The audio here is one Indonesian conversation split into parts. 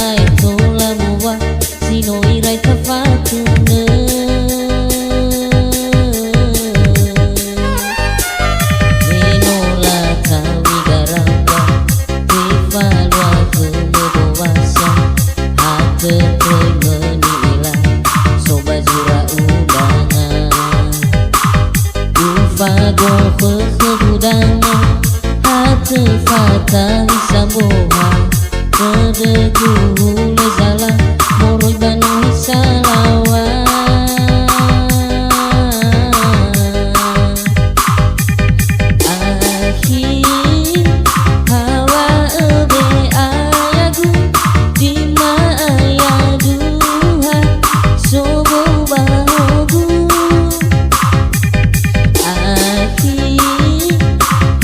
ai thô la mua si nỗi rai thấp phá thương nơ neno la tawi garamba tifa lua kene bawasa hate tei menila soba jura undangan ufago kekebudangan hate fatah samboha kedegu lezala moroi banoi salawa akhir hawa ebe ayagu dima ayaduha sobo bahogu akhir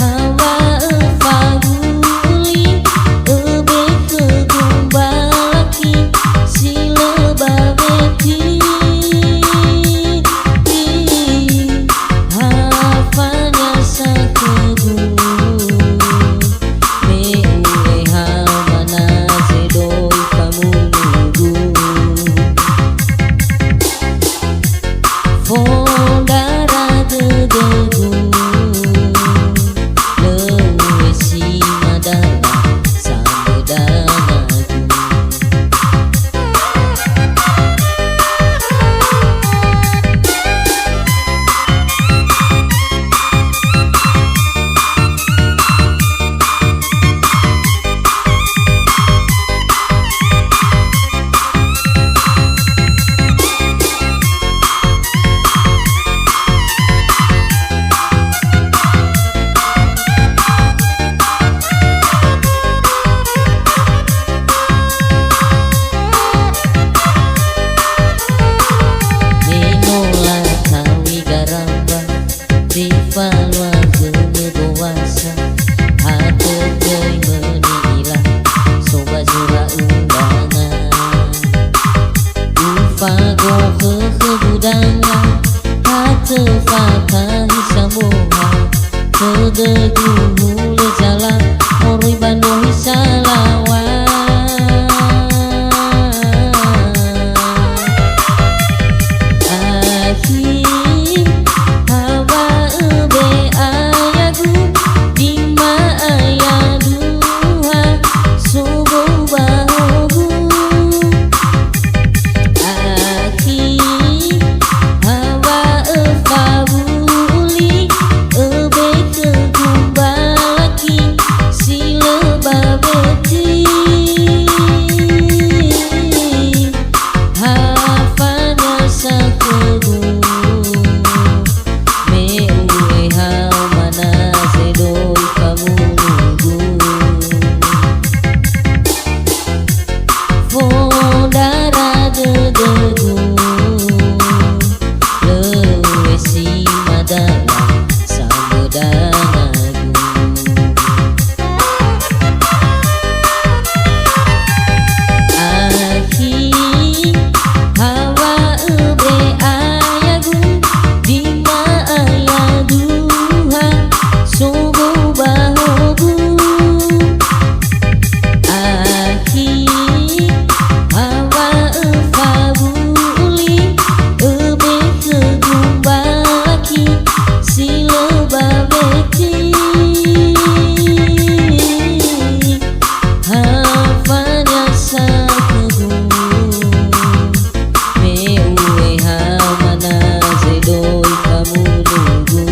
hawa efaguli ebe kegumbaki sila babeti hafanya sakegu meule hamana zedoi pamunugu fondara dedegu lewe si madala samedanagu nenola tawi garamba tifa lua kene bawasa hate tei menila soba jura undangan ufago kekebudangan hate fatah samboha kedegu lezala moroi banoi salawa akhir hawa ebe ayagu dima ayaduha sobo bahogu akhir hawa efaguli ebe kegumbaki sila babeti hafanya sakegu meule hamana zedoi pamunugu fondara dedegu lewe si madala samedanagu akhir hawa ebe ayagu dima ayaduha sobo bahogu akhir hawa efaguli ebe kegumbaki sila babeti hafanya sakegu meule hamana zedoi pamunugu